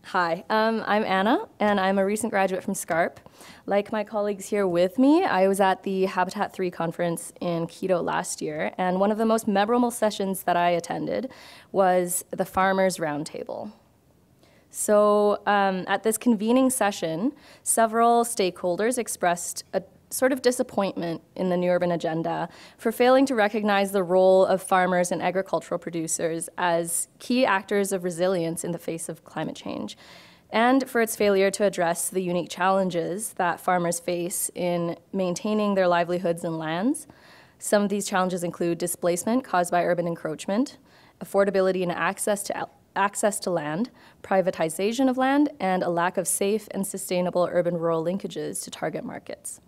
Hi, I'm Anna, and I'm a recent graduate from SCARP. Like my colleagues here with me, I was at the Habitat 3 conference in Quito last year, and one of the most memorable sessions that I attended was the Farmers Roundtable. So at this convening session, several stakeholders expressed a sort of disappointment in the New Urban Agenda for failing to recognize the role of farmers and agricultural producers as key actors of resilience in the face of climate change, and for its failure to address the unique challenges that farmers face in maintaining their livelihoods and lands. Some of these challenges include displacement caused by urban encroachment, affordability and access to land, privatization of land, and a lack of safe and sustainable urban-rural linkages to target markets.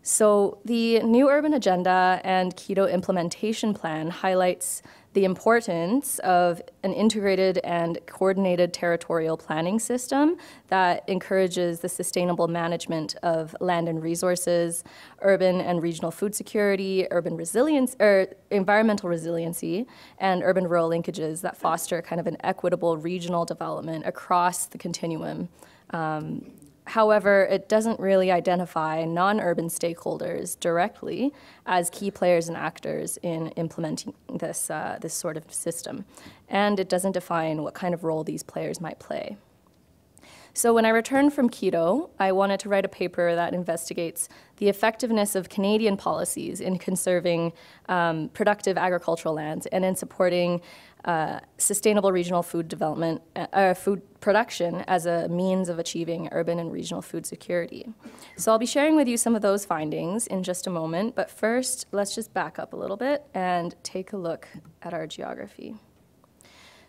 So the New Urban Agenda and Quito Implementation Plan highlights the importance of an integrated and coordinated territorial planning system that encourages the sustainable management of land and resources, urban and regional food security, urban resilience, or environmental resiliency, and urban-rural linkages that foster kind of an equitable regional development across the continuum. However, it doesn't really identify non-urban stakeholders directly as key players and actors in implementing this sort of system, and it doesn't define what kind of role these players might play. So when I returned from Quito, I wanted to write a paper that investigates the effectiveness of Canadian policies in conserving productive agricultural lands and in supporting sustainable regional food development, food production as a means of achieving urban and regional food security. So I'll be sharing with you some of those findings in just a moment, but first, let's just back up a little bit and take a look at our geography.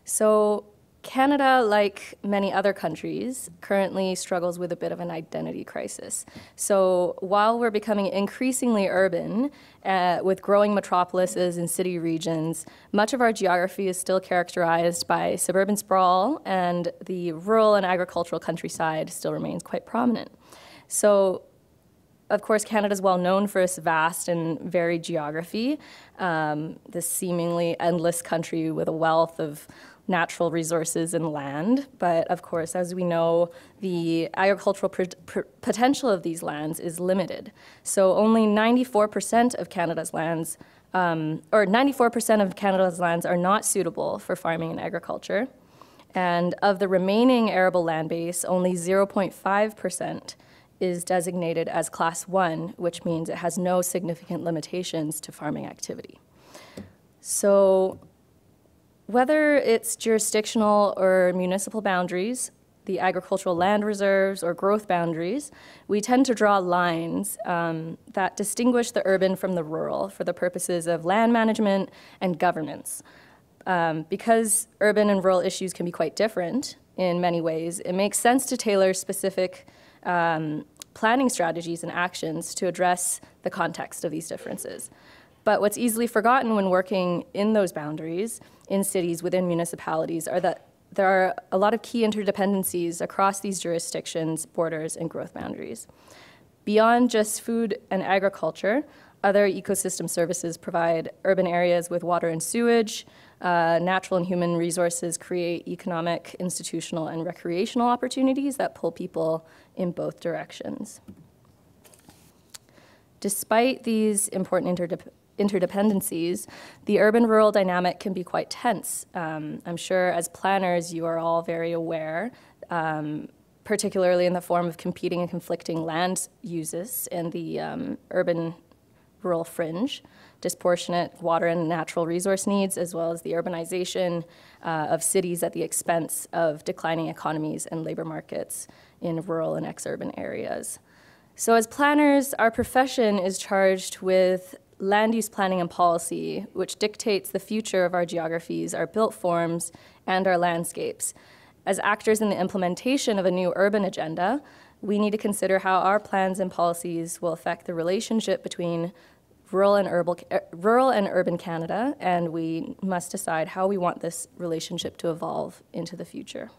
So Canada, like many other countries, currently struggles with a bit of an identity crisis. So while we're becoming increasingly urban with growing metropolises and city regions, much of our geography is still characterized by suburban sprawl, and the rural and agricultural countryside still remains quite prominent. So of course, Canada is well known for its vast and varied geography, this seemingly endless country with a wealth of natural resources and land. But of course, as we know, the agricultural potential of these lands is limited. So only 94% of Canada's lands, or 94% of Canada's lands are not suitable for farming and agriculture. And of the remaining arable land base, only 0.5% is designated as Class 1, which means it has no significant limitations to farming activity. So whether it's jurisdictional or municipal boundaries, the agricultural land reserves or growth boundaries, we tend to draw lines that distinguish the urban from the rural for the purposes of land management and governance. Because urban and rural issues can be quite different in many ways, it makes sense to tailor specific planning strategies and actions to address the context of these differences. But what's easily forgotten when working in those boundaries, in cities, within municipalities, are that there are a lot of key interdependencies across these jurisdictions, borders, and growth boundaries. Beyond just food and agriculture, other ecosystem services provide urban areas with water and sewage. Natural and human resources create economic, institutional, and recreational opportunities that pull people in both directions. Despite these important interdependencies, the urban-rural dynamic can be quite tense. I'm sure as planners you are all very aware, particularly in the form of competing and conflicting land uses in the urban-rural fringe, disproportionate water and natural resource needs, as well as the urbanization of cities at the expense of declining economies and labor markets in rural and ex-urban areas. So as planners, our profession is charged with land use planning and policy, which dictates the future of our geographies, our built forms, and our landscapes. As actors in the implementation of a new urban agenda, we need to consider how our plans and policies will affect the relationship between rural and urban Canada, and we must decide how we want this relationship to evolve into the future.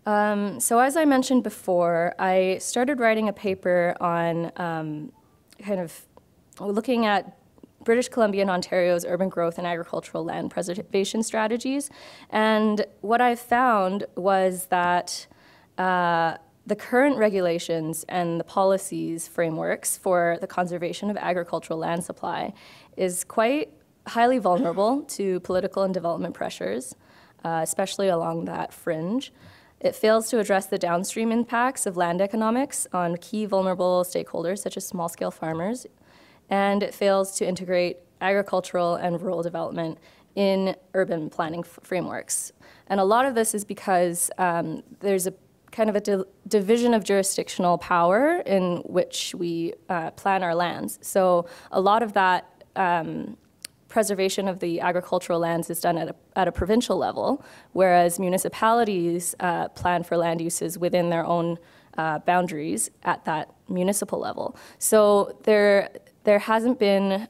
So as I mentioned before, I started writing a paper on kind of looking at British Columbia and Ontario's urban growth and agricultural land preservation strategies. And what I found was that the current regulations and the policies frameworks for the conservation of agricultural land supply is quite highly vulnerable to political and development pressures, especially along that fringe. It fails to address the downstream impacts of land economics on key vulnerable stakeholders, such as small-scale farmers, and it fails to integrate agricultural and rural development in urban planning frameworks. And a lot of this is because there's a kind of a division of jurisdictional power in which we plan our lands. So a lot of that preservation of the agricultural lands is done at a provincial level, whereas municipalities plan for land uses within their own boundaries at that municipal level. So there hasn't been,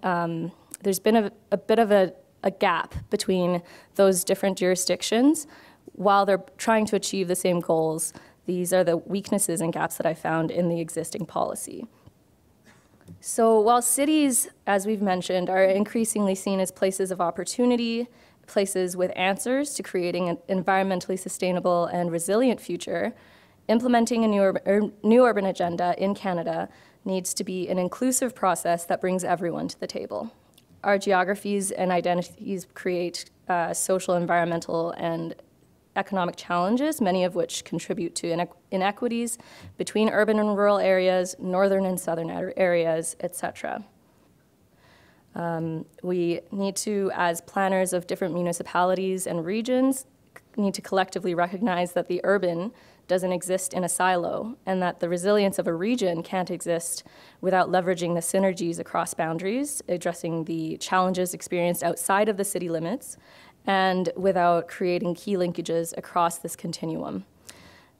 there's been a bit of a gap between those different jurisdictions while they're trying to achieve the same goals. These are the weaknesses and gaps that I found in the existing policy. So while cities, as we've mentioned, are increasingly seen as places of opportunity, places with answers to creating an environmentally sustainable and resilient future, implementing a new urban agenda in Canada needs to be an inclusive process that brings everyone to the table. Our geographies and identities create social, environmental, and economic challenges, many of which contribute to inequities between urban and rural areas, northern and southern areas, etc. We need to, as planners of different municipalities and regions, need to collectively recognize that the urban doesn't exist in a silo, and that the resilience of a region can't exist without leveraging the synergies across boundaries, addressing the challenges experienced outside of the city limits, and without creating key linkages across this continuum.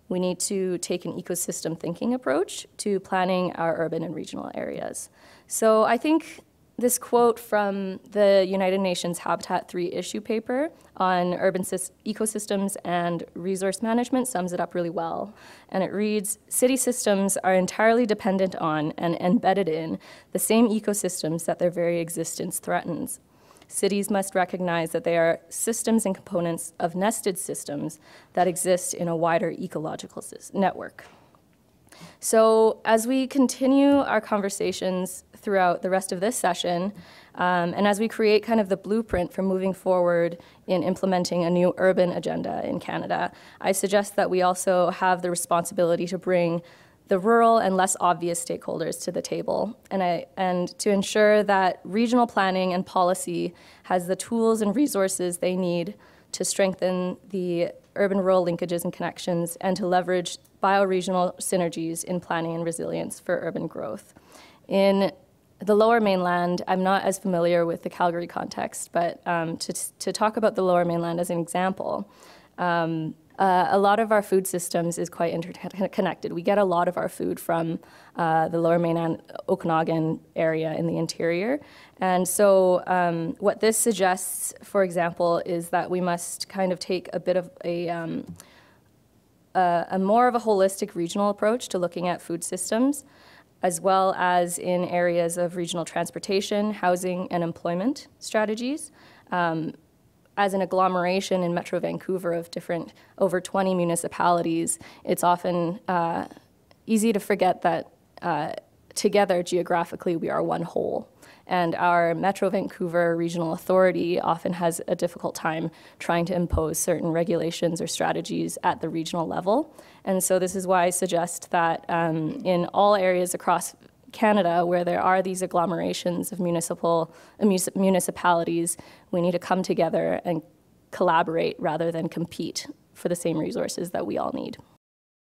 We need to take an ecosystem thinking approach to planning our urban and regional areas. So I think this quote from the United Nations Habitat 3 issue paper on urban ecosystems and resource management sums it up really well. And it reads, "City systems are entirely dependent on and embedded in the same ecosystems that their very existence threatens. Cities must recognize that they are systems and components of nested systems that exist in a wider ecological network." So as we continue our conversations throughout the rest of this session, and as we create kind of the blueprint for moving forward in implementing a new urban agenda in Canada, I suggest that we also have the responsibility to bring the rural and less obvious stakeholders to the table, and to ensure that regional planning and policy has the tools and resources they need to strengthen the urban-rural linkages and connections and to leverage bioregional synergies in planning and resilience for urban growth. In the Lower Mainland, I'm not as familiar with the Calgary context, but to talk about the Lower Mainland as an example, a lot of our food systems is quite interconnected. We get a lot of our food from the Lower Mainland Okanagan area in the interior. And so what this suggests, for example, is that we must kind of take a bit of a more of a holistic regional approach to looking at food systems, as well as in areas of regional transportation, housing, and employment strategies. As an agglomeration in Metro Vancouver of different, over 20 municipalities, it's often easy to forget that together geographically we are one whole. And our Metro Vancouver Regional Authority often has a difficult time trying to impose certain regulations or strategies at the regional level. And so this is why I suggest that in all areas across Canada where there are these agglomerations of municipalities, we need to come together and collaborate rather than compete for the same resources that we all need.